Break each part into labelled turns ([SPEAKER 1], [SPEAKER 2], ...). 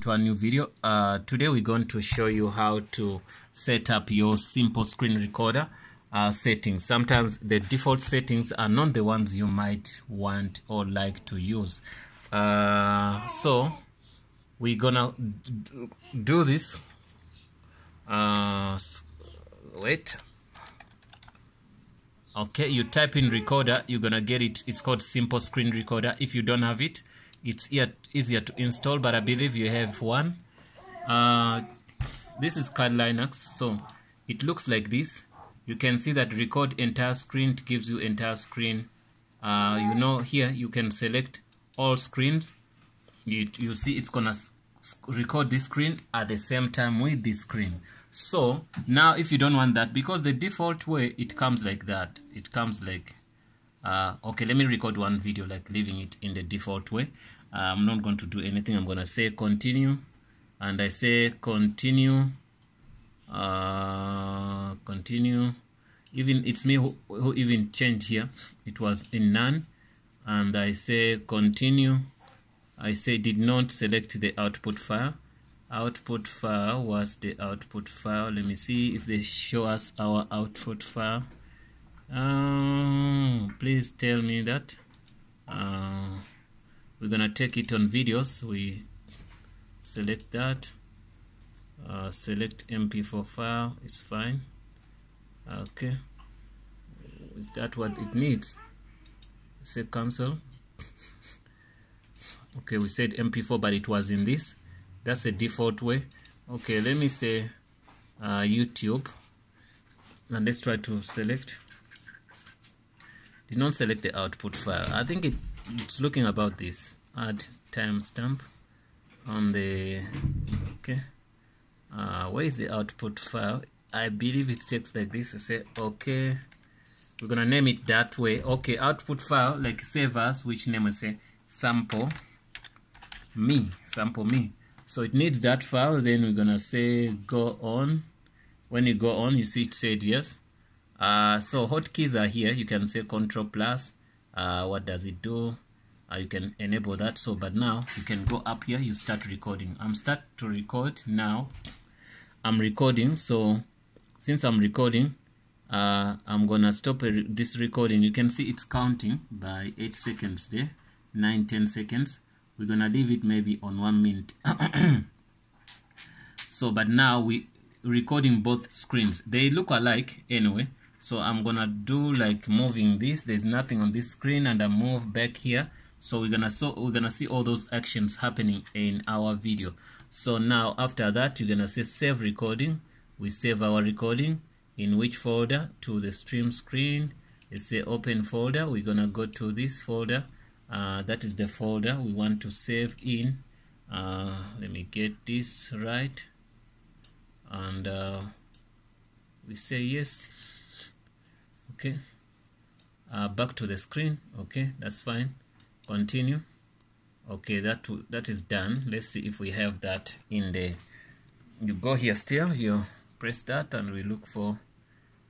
[SPEAKER 1] To a new video. Today we're going to show you how to set up your simple screen recorder settings. Sometimes the default settings are not the ones you might want or like to use. So we're gonna do this. Wait. Okay, you type in recorder, you're gonna get it. It's called simple screen recorder. If you don't have it, it's easier to install, but I believe you have one. This is Kali Linux, so it looks like this. You can see that record entire screen gives you entire screen. You know, here you can select all screens. You see it's gonna record this screen at the same time with this screen. So now if you don't want that, because the default way it comes like that, it comes like okay, let me record one video like leaving it in the default way. I'm not going to do anything. I'm going to say continue, and I say continue, continue. Even it's me who even changed here. It was in none, and I say continue. I say did not select the output file. Output file was the output file. Let me see if they show us our output file. Please tell me that. We're gonna take it on videos. We select that, select MP4 file. It's fine. Okay, is that what it needs? Say cancel. Okay, we said MP4, but it was in this. That's the default way. Okay, let me say YouTube, and let's try to select. Did not select the output file. I think it's looking about this. Add timestamp on the okay. Where is the output file? I believe it takes like this. I say okay. We're gonna name it that way. Okay, output file, like save as, which name I say sample me. So it needs that file. Then we're gonna say go on. When you go on, you see it said yes. So hotkeys are here. You can say Control plus. What does it do? You can enable that. So, but now you can go up here. You start recording. I'm start to record now. I'm recording. So since I'm recording, I'm gonna stop this recording. You can see it's counting by 8 seconds there, 9-10 seconds. We're gonna leave it maybe on 1 minute. So, but now we recording both screens. They look alike anyway. So I'm gonna do like moving this. There's nothing on this screen, and I move back here. So we're gonna see all those actions happening in our video. So now after that, you're gonna say save recording. We save our recording in which folder? To the stream screen. You say open folder. We're gonna go to this folder. That is the folder we want to save in. Let me get this right, and we say yes. Okay, back to the screen. Okay, that's fine. Continue. Okay, that is done. Let's see if we have that in the. You go here still. You press that, and we look for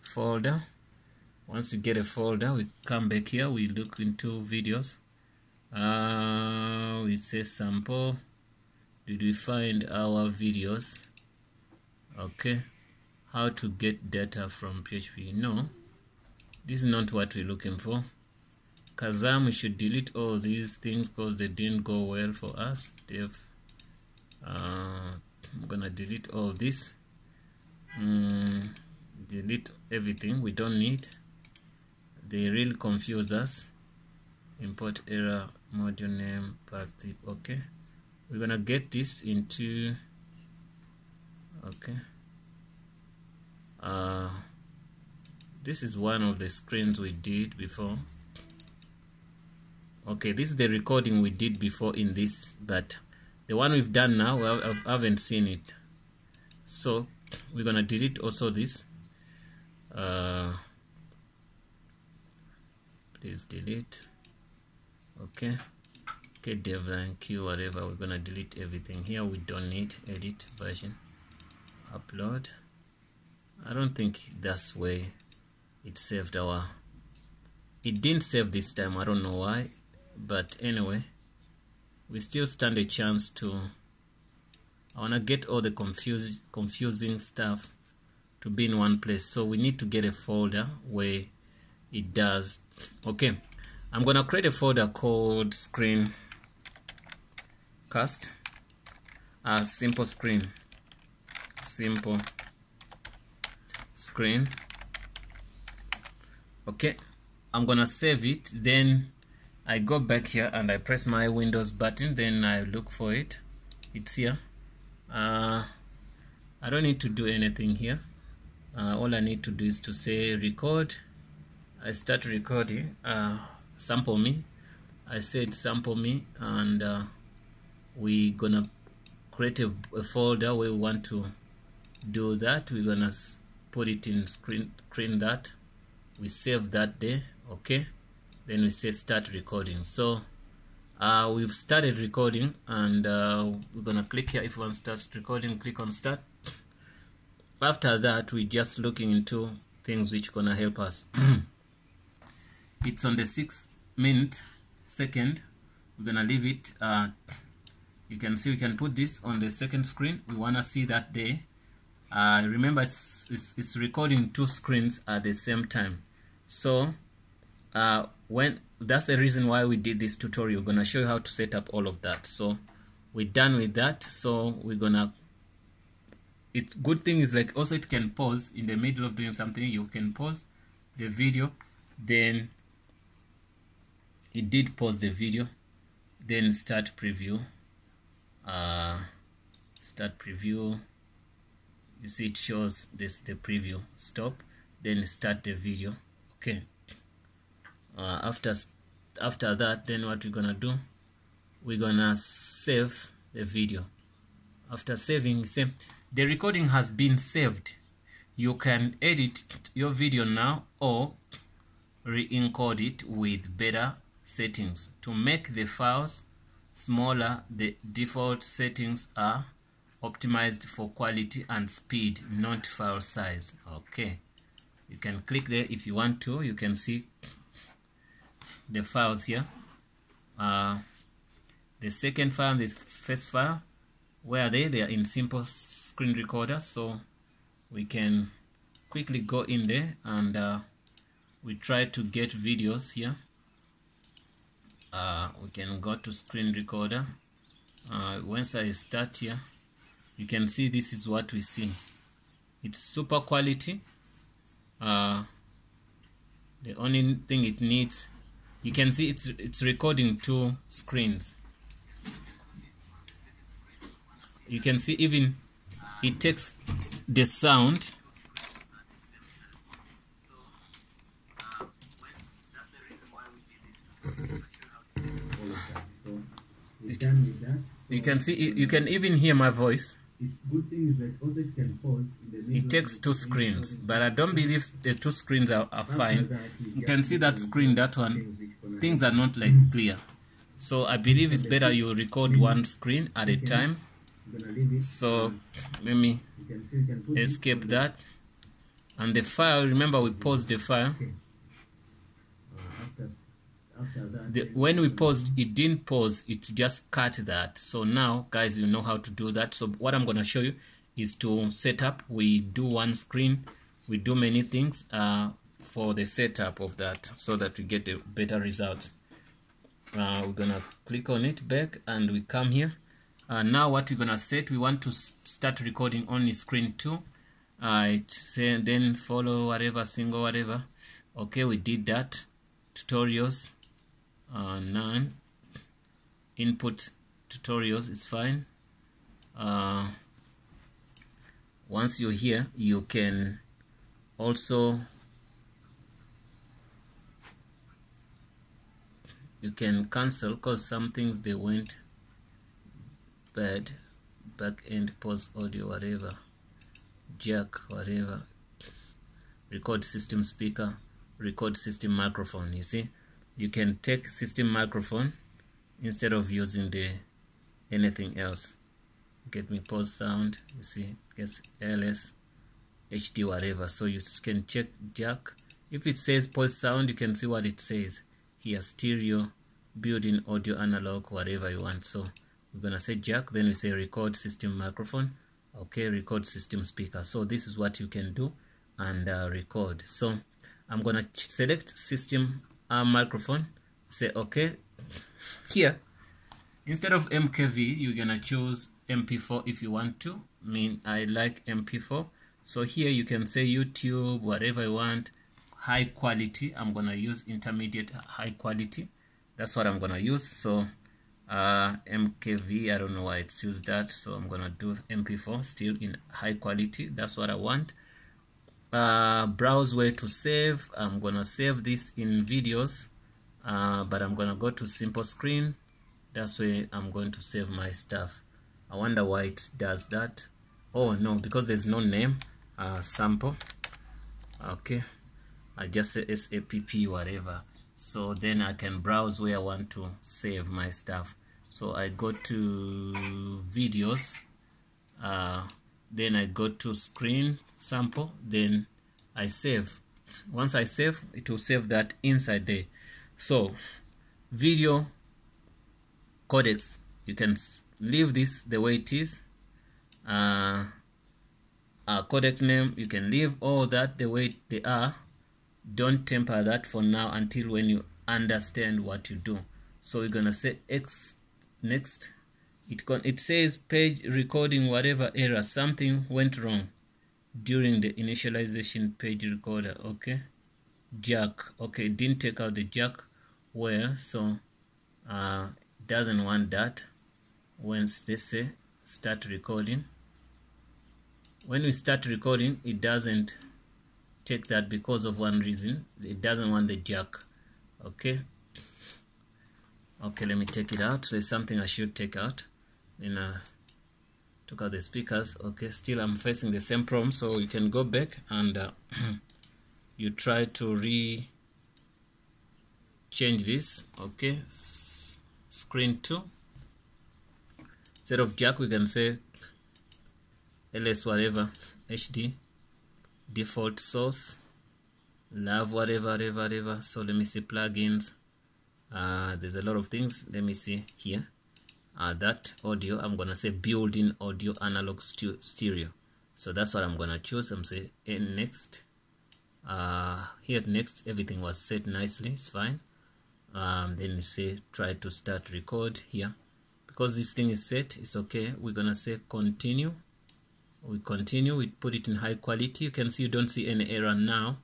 [SPEAKER 1] folder. Once you get a folder, we come back here. We look into videos. We say sample. Did we find our videos? Okay, how to get data from PHP? No. This is not what we're looking for. Kazam, we should delete all these things because they didn't go well for us. Dev, I'm gonna delete all this. Delete everything we don't need. They really confuse us. Import error, module name, path type. Okay, we're gonna get this into. Okay. This is one of the screens we did before. Okay, this is the recording we did before in this, but the one we've done now, I haven't seen it. So we're gonna delete also this. Please delete. Okay. Okay, devline q whatever. We're gonna delete everything here. We don't need edit version. Upload. I don't think that's way it saved our. It didn't save this time. I don't know why, but anyway, we still stand a chance to I want to get all the confusing stuff to be in one place. So we need to get a folder where it does. Okay, I'm gonna create a folder called Screencast, simple screen. Okay, I'm gonna save it. Then I go back here and I press my Windows button. Then I look for it. It's here. I don't need to do anything here. All I need to do is to say record. I start recording. Sample me. I said sample me, and we're gonna create a folder where we want to do that. We're gonna put it in screen that. We save that there. Okay, then we say start recording. So we've started recording, and we're gonna click here. If you want to start recording, click on start. After that, we're just looking into things which gonna help us. It's on the 6-minute second. We're gonna leave it. You can see we can put this on the second screen. We wanna see that there. Remember, it's recording 2 screens at the same time. So when that's the reason why we did this tutorial. We're gonna show you how to set up all of that. So we're done with that. So we're gonna. It's good thing is like also it can pause in the middle of doing something. You can pause the video. Then it did pause the video. Then start preview. Start preview. You see it shows this the preview. Stop. Then start the video. Okay. After that, then what we're gonna do, we're gonna save the video. After saving, the recording has been saved. You can edit your video now or re-encode it with better settings. To make the files smaller, the default settings are optimized for quality and speed, not file size. Okay, you can click there if you want to. You can see the files here. The second file, the first file, where are they? They are in simple screen recorder. So we can quickly go in there and we try to get videos here. We can go to screen recorder. Once I start here, you can see this is what we see. It's super quality. The only thing it needs, you can see it's recording 2 screens. You can see even it takes the sound. You can see you can even hear my voice. It takes 2 screens, but I don't believe the 2 screens are fine. You can see that screen, that one, things are not like clear. So I believe it's better you record 1 screen at a time. So let me escape that. And the file, remember we paused the file. When we paused, it didn't pause, it just cut that. So now guys, you know how to do that. So what I'm going to show you is to set up. We do 1 screen, we do many things for the setup of that, so that we get a better result. We're gonna click on it back and we come here. Now what we're gonna set, we want to start recording only screen 2. Then follow whatever, single whatever. Okay, we did that. Tutorials, none. Input tutorials is fine. Once you're here, you can also cancel, because some things they went bad. Back end, pause audio, whatever, jack, whatever, record system speaker, record system microphone. You see, you can take system microphone instead of using the anything else. Get me pause sound, you see, gets LS, HD, whatever. So you can check jack. If it says pause sound, you can see what it says here: stereo, built-in audio, analog, whatever you want. So we're gonna say jack, then we say record system microphone. Okay, record system speaker. So this is what you can do and record. So I'm gonna select system microphone, say okay. Here, instead of MKV, you're gonna choose MP4 if you want to. I like MP4. So here you can say YouTube, whatever you want. High quality, I'm gonna use intermediate high quality. That's what I'm gonna use. So MKV, I don't know why it's used that, so I'm gonna do MP4 still in high quality. That's what I want. Browse where to save. I'm gonna save this in videos, but I'm gonna go to simple screen. That's where I'm going to save my stuff. I wonder why it does that. Oh no, because there's no name. Sample. Okay, I just say SAPP whatever. So then I can browse where I want to save my stuff. So I go to videos, then I go to screen sample, then I save. Once I save, it will save that inside there. So video codecs, you can leave this the way it is. Codec name, you can leave all that the way they are. Don't temper that for now until when you understand what you do. So we're gonna say X next. It says page recording whatever error, something went wrong during the initialization page recorder. Okay, jack. Okay, didn't take out the jack where, so doesn't want that. Once they say start recording, when we start recording, it doesn't take that because of one reason. It doesn't want the jack. Okay, let me take it out. There's something I should take out. Then took out the speakers. Okay, still I'm facing the same problem, so you can go back and you try to change this. Okay, screen 2. Instead of jack, we can say ls whatever, HD, default source, love whatever. So let me see plugins. There's a lot of things. Let me see here. That audio, I'm gonna say built-in audio analog stereo. So that's what I'm gonna choose. I'm say next. Here next, everything was set nicely. It's fine. Then you say try to start record here. Because this thing is set, it's okay. We're gonna say continue. We continue, we put it in high quality. You can see you don't see any error now.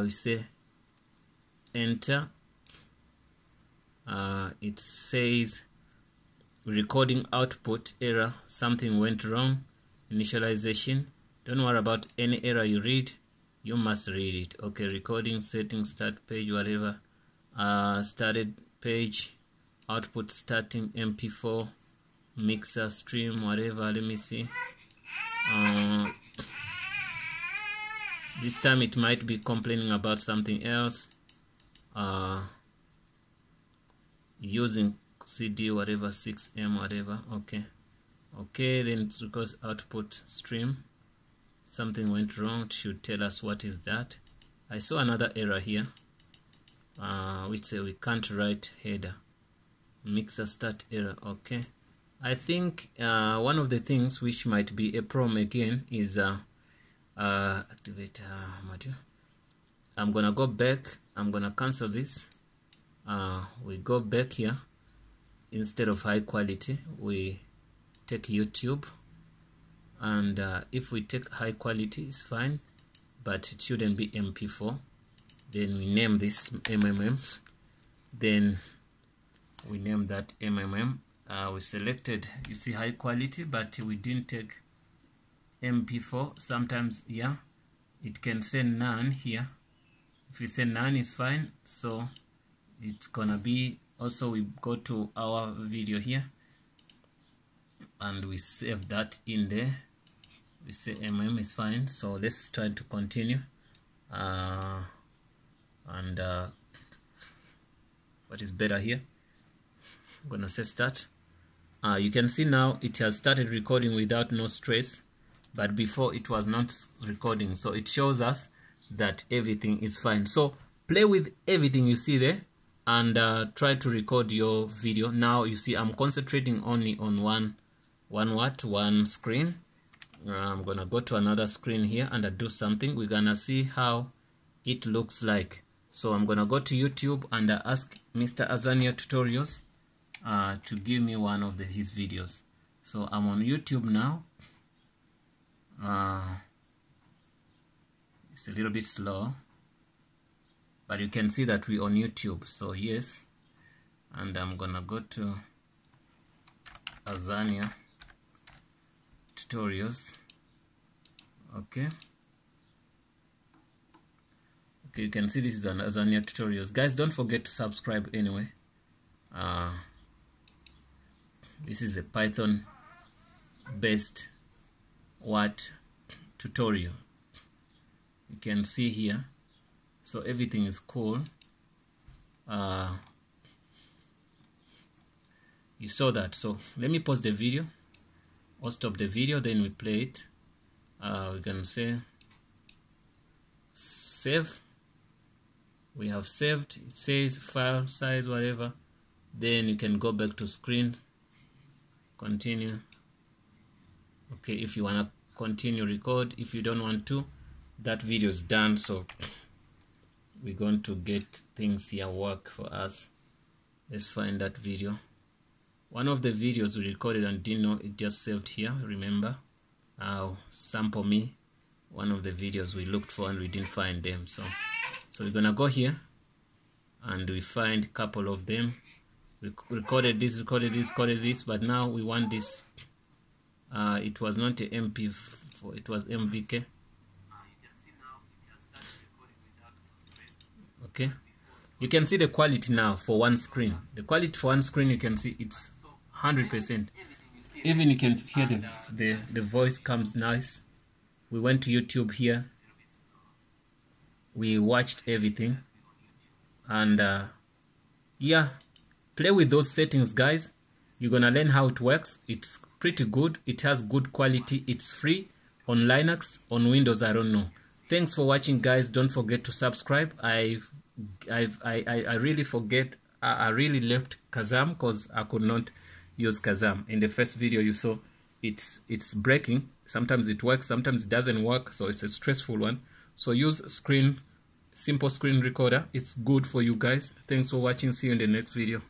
[SPEAKER 1] We say enter. It says recording output error, something went wrong, initialization. Don't worry about any error you read, you must read it. Okay, recording settings, start page, whatever. Started page, output starting MP4, mixer stream, whatever. Let me see. This time it might be complaining about something else. Using CD whatever 6M whatever. Okay, then it's because output stream, something went wrong. It should tell us what is that. I saw another error here, which say we can't write header, mixer start error. Okay, I think one of the things which might be a problem again is activate module. I'm gonna go back. I'm gonna cancel this. We go back here. Instead of high quality, we take YouTube, and if we take high quality, it's fine, but it shouldn't be MP4. Then we name this MMM. Then we name that MMM. We selected, you see, high quality, but we didn't take MP4. Sometimes, yeah, it can say none here. If we say none, is fine. So it's gonna be, also we go to our video here and we save that in there. We say is fine. So let's try to continue. What is better here? I'm gonna say start. You can see now it has started recording without no stress, but before it was not recording. So it shows us that everything is fine. So play with everything you see there. and try to record your video. Now you see I'm concentrating only on one screen. I'm gonna go to another screen here and do something. We're gonna see how it looks like. So I'm gonna go to YouTube and ask Mr. Azania Tutorials to give me one of his videos. So I'm on YouTube now. It's a little bit slow, but you can see that we're on YouTube. So yes, and I'm gonna go to Azania Tutorials. Okay, you can see this is an Azania Tutorials. Guys, don't forget to subscribe anyway. This is a Python based tutorial. You can see here, so everything is cool. You saw that. So let me pause the video or stop the video, then we play it. We can say save. We have saved. It says file size, whatever. Then you can go back to screen, continue. Okay, if you want to continue record. If you don't want to, that video is done. So we're going to get things here work for us. Let's find that video. One of the videos we recorded and didn't know, it just saved here. Remember, sample me, one of the videos we looked for and we didn't find them. So we're gonna go here and we find a couple of them. We recorded this, but now we want this. It was not a MP4, it was MVK. Okay, you can see the quality now for one screen. The quality for one screen, you can see it's 100%. Even you can hear the voice comes nice. We went to YouTube here. We watched everything, and yeah, play with those settings, guys. You're gonna learn how it works. It's pretty good. It has good quality. It's free on Linux. On Windows, I don't know. Thanks for watching, guys. Don't forget to subscribe. I really forget. I really left Kazam because I could not use Kazam. In the first video you saw, it's breaking. Sometimes it works, sometimes it doesn't work. So it's a stressful one. So use simple screen recorder. It's good for you guys. Thanks for watching. See you in the next video.